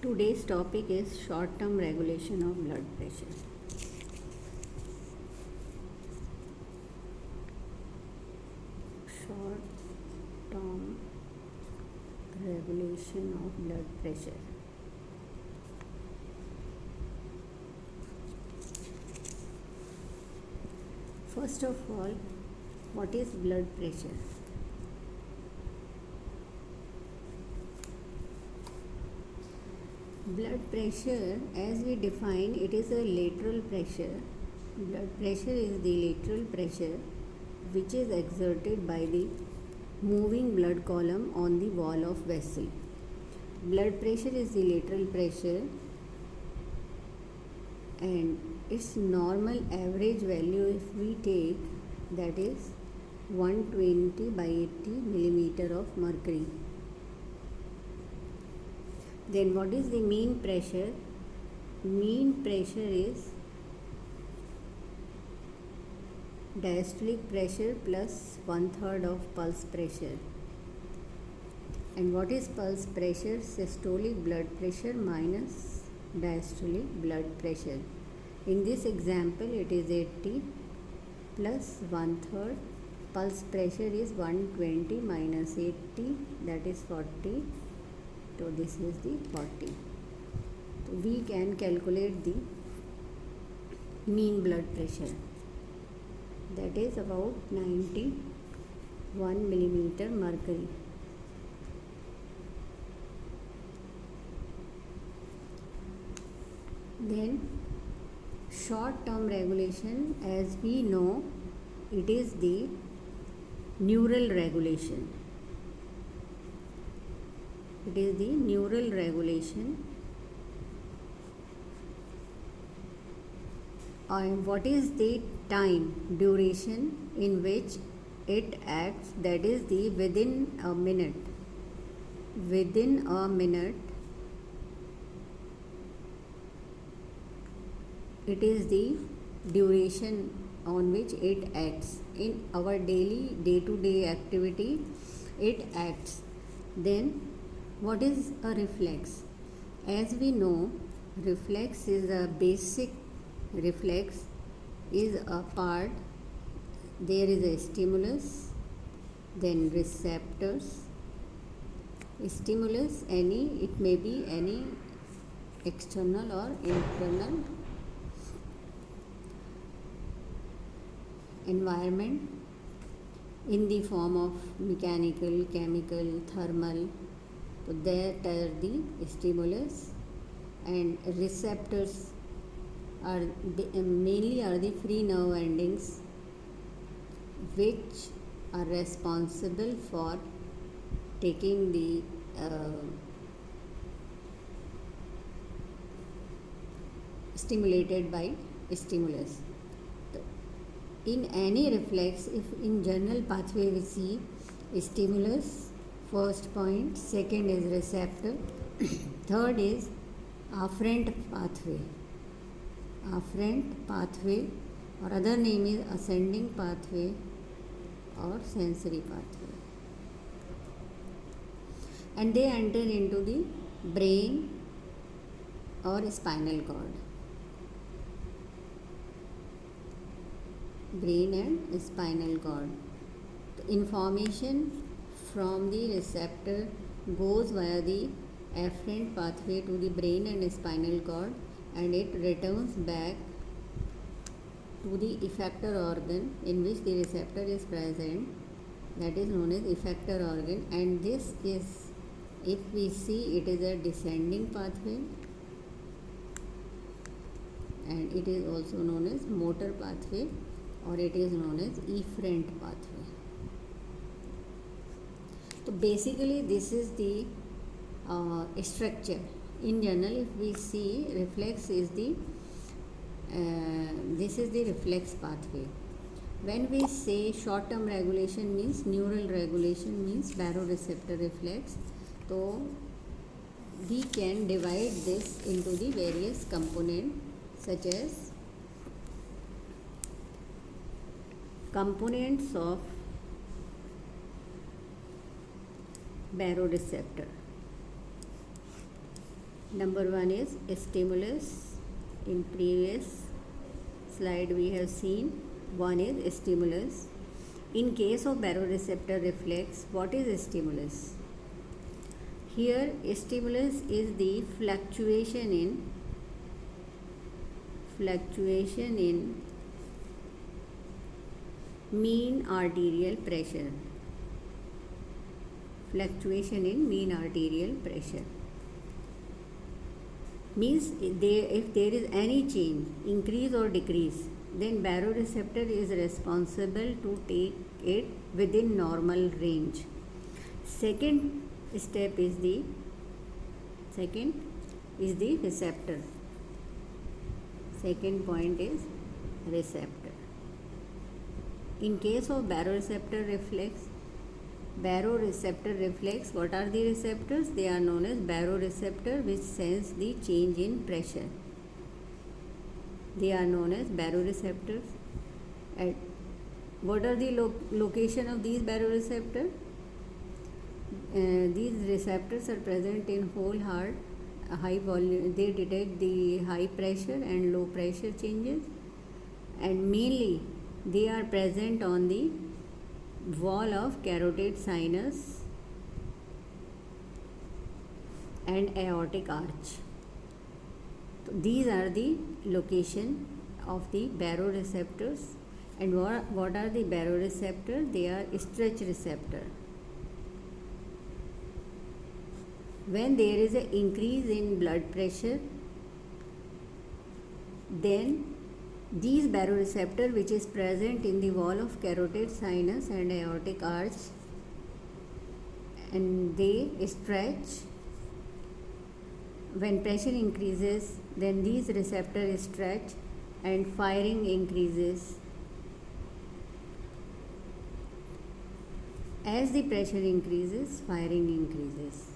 Today's topic is short-term regulation of blood pressure. Short-term regulation of blood pressure. First of all, what is blood pressure? Blood pressure, as we define, it is a lateral pressure. Blood pressure is the lateral pressure which is exerted by the moving blood column on the wall of vessel. Blood pressure is the lateral pressure and its normal average value, if we take, that is 120 by 80 millimeter of mercury. Then what is the mean pressure? Mean pressure is diastolic pressure plus 1/3 of pulse pressure. And what is pulse pressure? Systolic blood pressure minus diastolic blood pressure. In this example, it is 80 plus 1/3. Pulse pressure is 120 minus 80, that is 40. So this is the 40. So we can calculate the mean blood pressure. That is about 91 millimeter mercury. Then short-term regulation, as we know, it is the neural regulation. It is the neural regulation. And what is the time duration in which it acts? That is the within a minute. Within a minute, it is the duration on which it acts. In our daily day-to-day activity, it acts. Then what is a reflex? As we know, reflex is a basic reflex is a part. There is a stimulus, then receptors. Stimulus, it may be any external or internal environment in the form of mechanical, chemical, thermal. So that are the stimulus, and receptors are mainly the free nerve endings which are responsible for taking the stimulated by stimulus. In any reflex, if in general pathway we see stimulus, first point, second is receptor, third is afferent pathway. Afferent pathway, or other name is ascending pathway or sensory pathway. And they enter into the brain or spinal cord. Brain and spinal cord. The information from the receptor goes via the afferent pathway to the brain and spinal cord, and it returns back to the effector organ in which the receptor is present. That is known as effector organ, and this is, if we see, it is a descending pathway, and it is also known as motor pathway, or it is known as efferent pathway. So basically this is the structure. In general, if we see, reflex is the this is the reflex pathway. When we say short-term regulation means neural regulation means baroreceptor reflex, so we can divide this into the various components, such as components of baroreceptor. Number one is stimulus. In previous slide we have seen one is stimulus. In case of baroreceptor reflex, what is stimulus? Here stimulus is the fluctuation in mean arterial pressure. Fluctuation in mean arterial pressure means if there is any change, increase or decrease, then baroreceptor is responsible to take it within normal range. Second step is the receptor. Second point is receptor. In case of baroreceptor reflex, what are the receptors? They are known as baroreceptor, which sense the change in pressure. They are known as baroreceptors. And what are the location of these baroreceptors? These receptors are present in whole heart, high volume. They detect the high pressure and low pressure changes, and mainly they are present on the wall of carotid sinus and aortic arch. So these are the location of the baroreceptors. And what are the baroreceptors? They are stretch receptor. When there is an increase in blood pressure, then these baroreceptor, which is present in the wall of carotid sinus and aortic arch, and they stretch. When pressure increases, then these receptors stretch and firing increases. As the pressure increases, firing increases.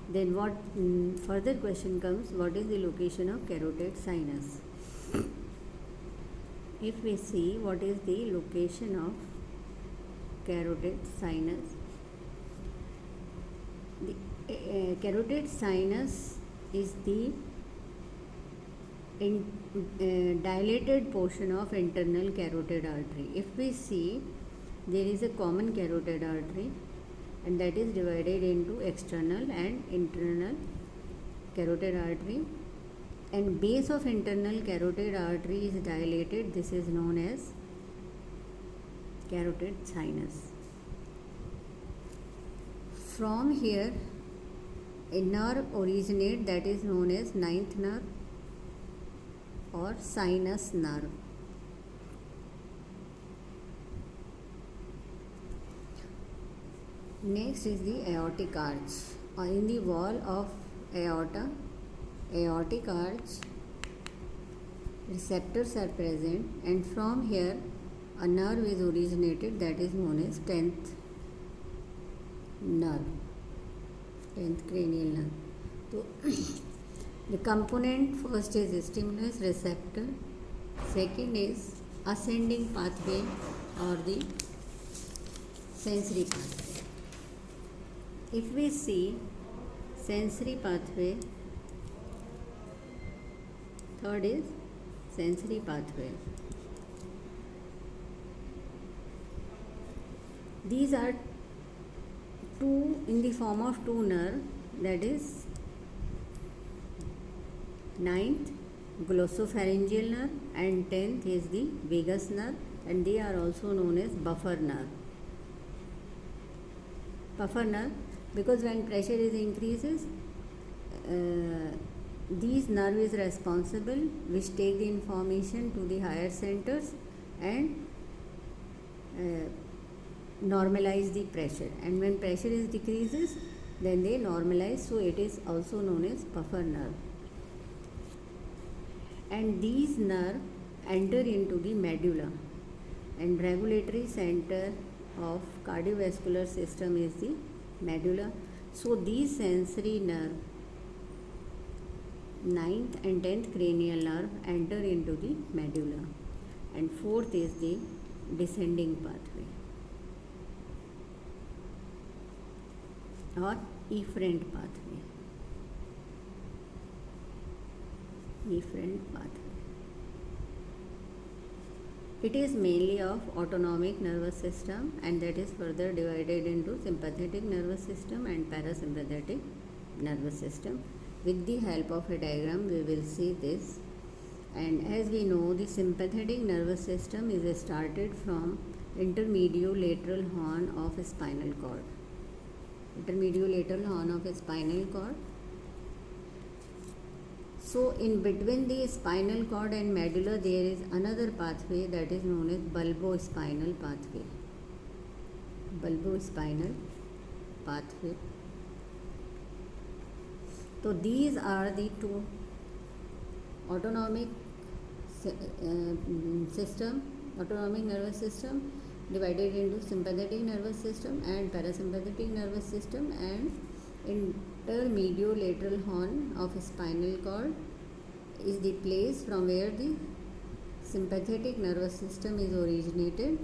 Then what further question comes, what is the location of carotid sinus? If we see what is the location of carotid sinus, the carotid sinus is the dilated portion of internal carotid artery. If we see, there is a common carotid artery, and that is divided into external and internal carotid artery, and base of internal carotid artery is dilated. This is known as carotid sinus. From here a nerve originates, that is known as ninth nerve or sinus nerve. Next is the aortic arch. In the wall of aorta, aortic arch, receptors are present, and from here a nerve is originated, that is known as 10th nerve, 10th cranial nerve. So the component first is stimulus receptor, second is ascending pathway or the sensory pathway. If we see sensory pathway, third is sensory pathway. These are two in the form of two nerve, that is ninth glossopharyngeal nerve and 10th is the vagus nerve, and they are also known as buffer nerve. Buffer nerve, because when pressure is increases, these nerve is responsible, which take the information to the higher centers and normalize the pressure, and when pressure is decreases, then they normalize. So it is also known as buffer nerve. And these nerve enter into the medulla, and regulatory center of cardiovascular system is the medulla. So these sensory nerve, 9th and 10th cranial nerve, enter into the medulla, and fourth is the descending pathway or efferent pathway. efferent pathway. It is mainly of autonomic nervous system, and that is further divided into sympathetic nervous system and parasympathetic nervous system. With the help of a diagram we will see this. And as we know, the sympathetic nervous system is started from intermediolateral horn of a spinal cord. Intermediolateral horn of a spinal cord. So in between the spinal cord and medulla there is another pathway that is known as bulbospinal pathway. Bulbospinal pathway. So these are the two autonomic autonomic nervous system divided into sympathetic nervous system and parasympathetic nervous system, and intermediolateral horn of spinal cord is the place from where the sympathetic nervous system is originated,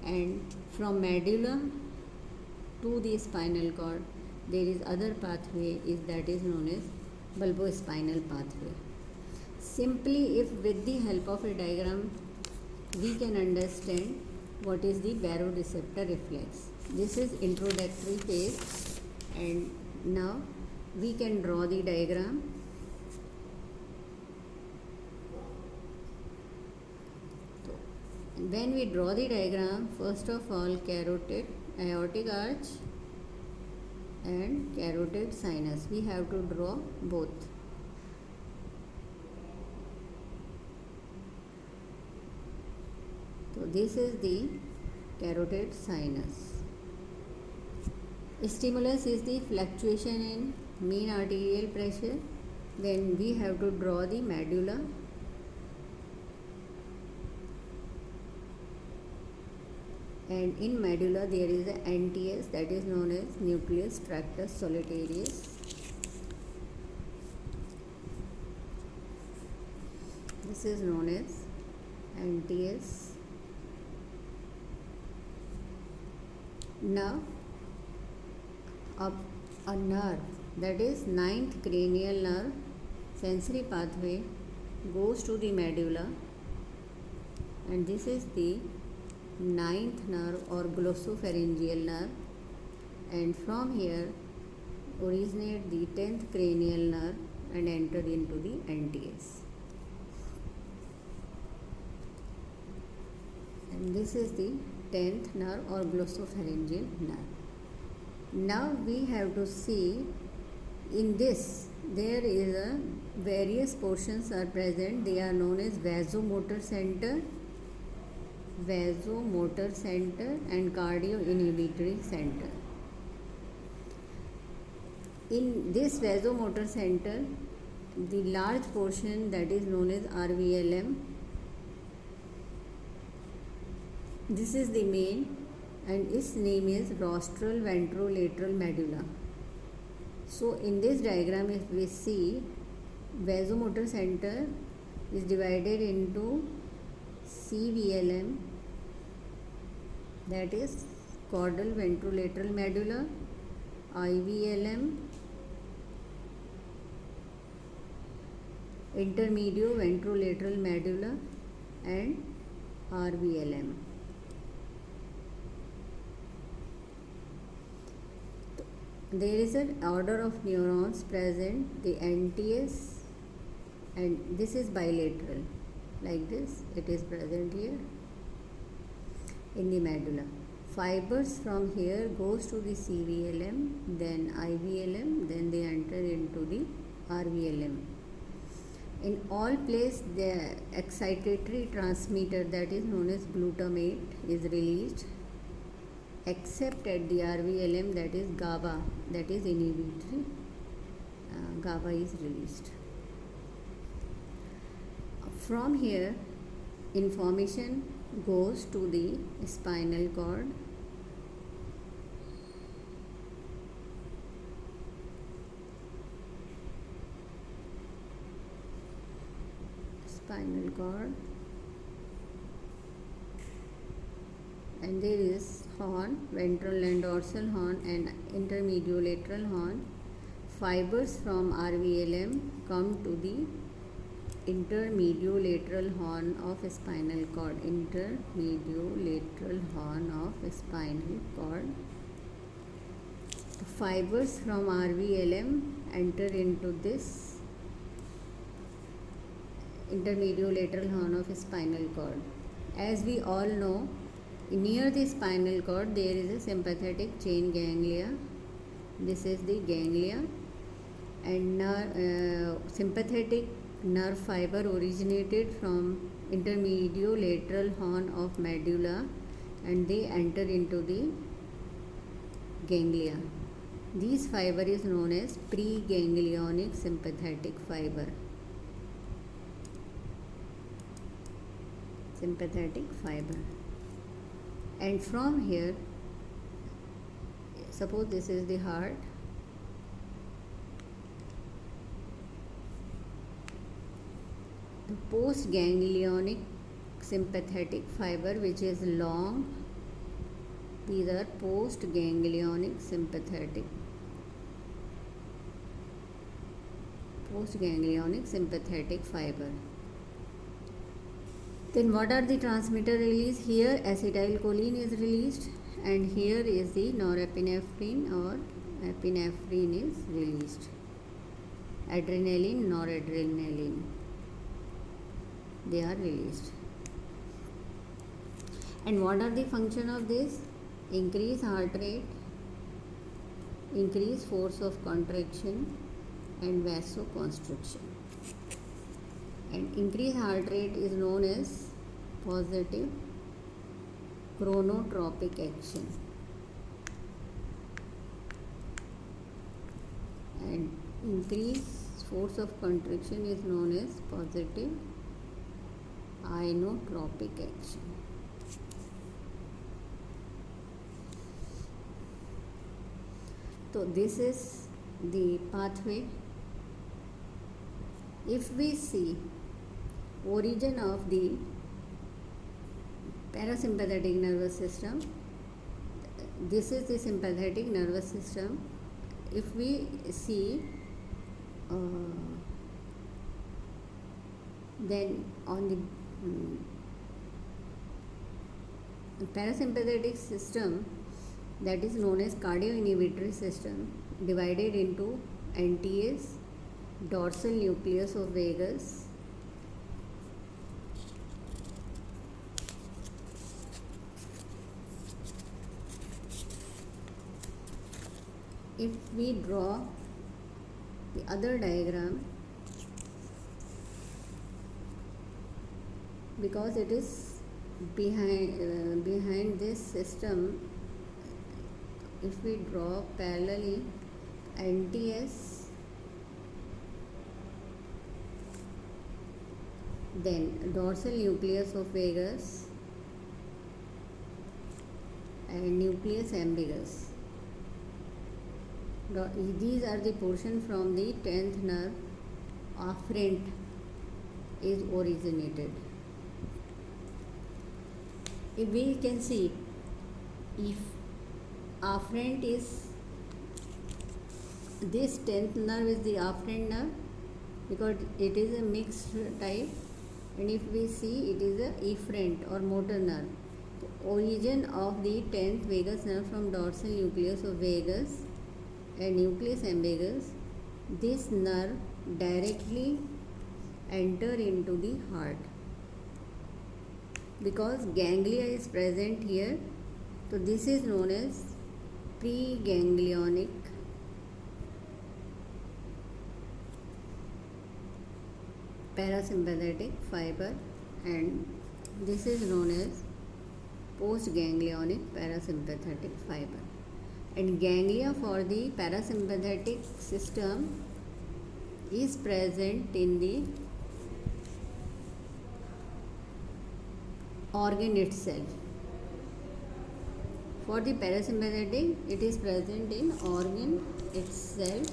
and from medulla to the spinal cord there is other pathway that is known as bulbospinal pathway. Simply, if with the help of a diagram we can understand what is the baroreceptor reflex. This is introductory phase, and now we can draw the diagram. So, when we draw the diagram, first of all carotid, aortic arch and carotid sinus, we have to draw both. So this is the carotid sinus. Stimulus is the fluctuation in mean arterial pressure. Then we have to draw the medulla. And in medulla there is a NTS, that is known as nucleus tractus solitarius. This is known as NTS. Now a nerve, that is ninth cranial nerve sensory pathway, goes to the medulla, and this is the ninth nerve or glossopharyngeal nerve, and from here originate the 10th cranial nerve and enter into the NTS. And this is the 10th nerve or glossopharyngeal nerve. Now we have to see in this there is a various portions are present. They are known as vasomotor center and cardioinhibitory center. In this vasomotor center, the large portion that is known as RVLM, this is the main, and its name is rostral ventrolateral medulla. So in this diagram, if we see, vasomotor center is divided into CVLM, that is caudal ventrolateral medulla, IVLM, intermedio ventrolateral medulla, and RVLM. There is an order of neurons present, the NTS, and this is bilateral, like this, it is present here in the medulla. Fibers from here goes to the CVLM, then IVLM, then they enter into the RVLM. In all place the excitatory transmitter that is known as glutamate is released, except at the RVLM, that is GABA, that is inhibitory. GABA is released. From here information goes to the spinal cord, and there is horn, ventral and dorsal horn and intermediolateral horn. Fibers from RVLM come to the intermediolateral horn of spinal cord. Intermediolateral horn of spinal cord. Fibers from RVLM enter into this intermediolateral horn of spinal cord. As we all know, near the spinal cord there is a sympathetic chain ganglia. This is the ganglia, and sympathetic nerve fiber originated from intermediolateral horn of medulla, and they enter into the ganglia. This fiber is known as preganglionic sympathetic fiber. And from here, suppose this is the heart, the postganglionic sympathetic fiber, which is long, these are postganglionic sympathetic fiber. Then what are the transmitter release? Here acetylcholine is released, and here is the norepinephrine or epinephrine is released. Adrenaline, noradrenaline, they are released. And what are the function of this? Increase heart rate, increase force of contraction, and vasoconstriction. And increased heart rate is known as positive chronotropic action, and increased force of contraction is known as positive inotropic action. So this is the pathway. If we see origin of the parasympathetic nervous system, this is the sympathetic nervous system. If we see then on the parasympathetic system, that is known as cardioinhibitory system, divided into NTS, dorsal nucleus of vagus, if we draw the other diagram, because it is behind this system, if we draw parallelly NTS, then dorsal nucleus of vagus and nucleus ambiguous. These are the portion from the 10th nerve afferent is originated. If we can see, if afferent is, this 10th nerve is the afferent nerve because it is a mixed type, and if we see it is a efferent or motor nerve. The origin of the 10th vagus nerve from dorsal nucleus of vagus and nucleus ambiguous, this nerve directly enter into the heart because ganglia is present here. So this is known as preganglionic parasympathetic fiber, and this is known as postganglionic parasympathetic fiber. And ganglia for the parasympathetic system is present in the organ itself. For the parasympathetic, it is present in organ itself.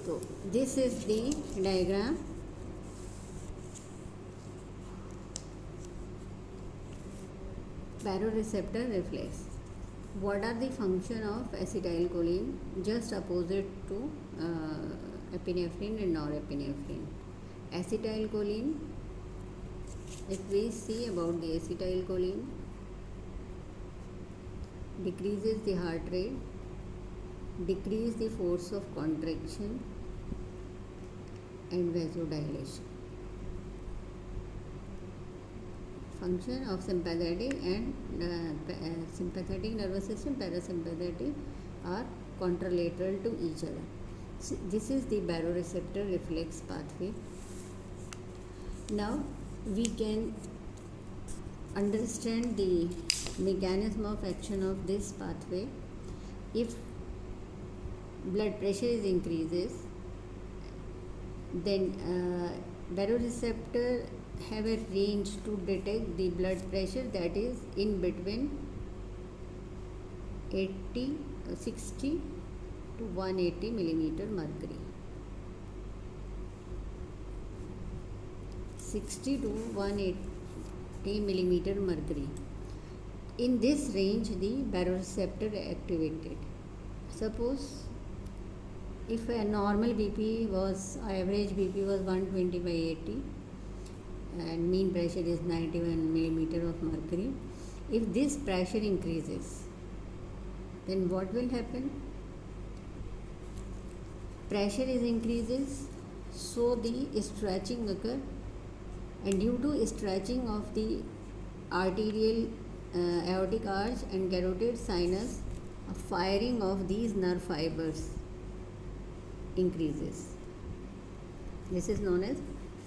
So this is the diagram. Baroreceptor reflex. What are the function of acetylcholine? Just opposite to epinephrine and norepinephrine. Acetylcholine, if we see about the acetylcholine, decreases the heart rate, decrease the force of contraction and vasodilation. Function of sympathetic and sympathetic nervous system, parasympathetic are contralateral to each other. So this is the baroreceptor reflex pathway. Now we can understand the mechanism of action of this pathway. If blood pressure is increases, then baroreceptor have a range to detect the blood pressure that is in between 60 to 180 millimeter mercury. 60 to 180 millimeter mercury. In this range, the baroreceptor activated. Suppose if a normal BP was, average BP was 120 by 80 and mean pressure is 91 millimeter of mercury. If this pressure increases, then what will happen? Pressure is increases, so the stretching occur, and due to stretching of the arterial aortic arch and carotid sinus, a firing of these nerve fibers increases. This is known as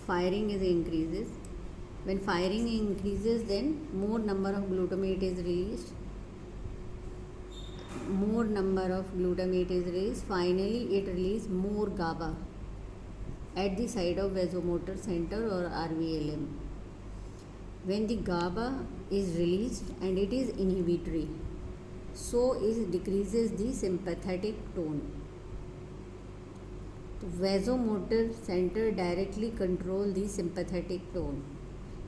firing is increases. When firing increases, then more number of glutamate is released. More number of glutamate is released. Finally, it releases more GABA at the site of vasomotor center or RVLM. When the GABA is released and it is inhibitory, so it decreases the sympathetic tone. Vasomotor center directly control the sympathetic tone.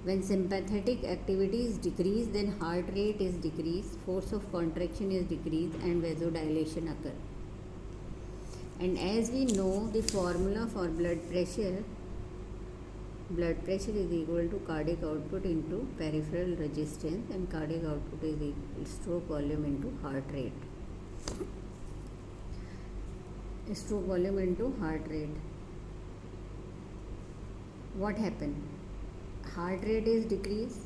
When sympathetic activity is decreased, then heart rate is decreased, force of contraction is decreased, and vasodilation occur. And as we know the formula for blood pressure is equal to cardiac output into peripheral resistance, and cardiac output is equal to stroke volume into heart rate. Stroke volume into heart rate. What happened? Heart rate is decreased,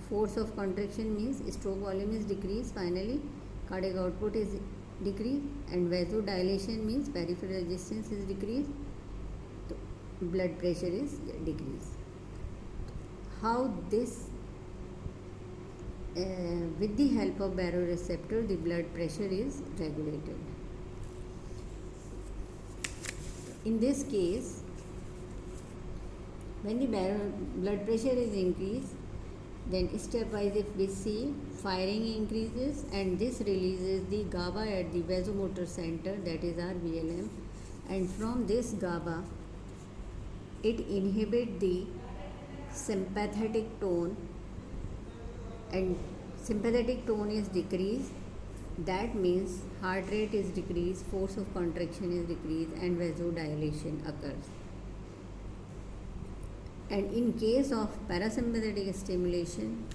force of contraction means stroke volume is decreased, finally cardiac output is decreased, and vasodilation means peripheral resistance is decreased, so blood pressure is decreased. How this with the help of baroreceptor the blood pressure is regulated. In this case, when the blood pressure is increased, then stepwise if we see, firing increases and this releases the GABA at the vasomotor center, that is RVLM, and from this GABA it inhibits the sympathetic tone, and sympathetic tone is decreased. That means heart rate is decreased, force of contraction is decreased, and vasodilation occurs. And in case of parasympathetic stimulation,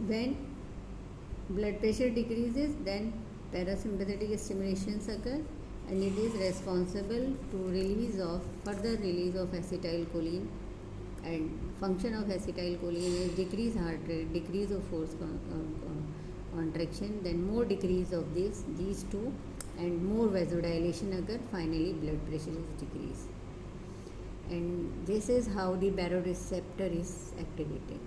when blood pressure decreases, then parasympathetic stimulations occur, and it is responsible to further release of acetylcholine. And function of acetylcholine is decrease heart rate, decrease of force contraction, then more decrease of these two, and more vasodilation occur, finally blood pressure is decreased. And this is how the baroreceptor is activated.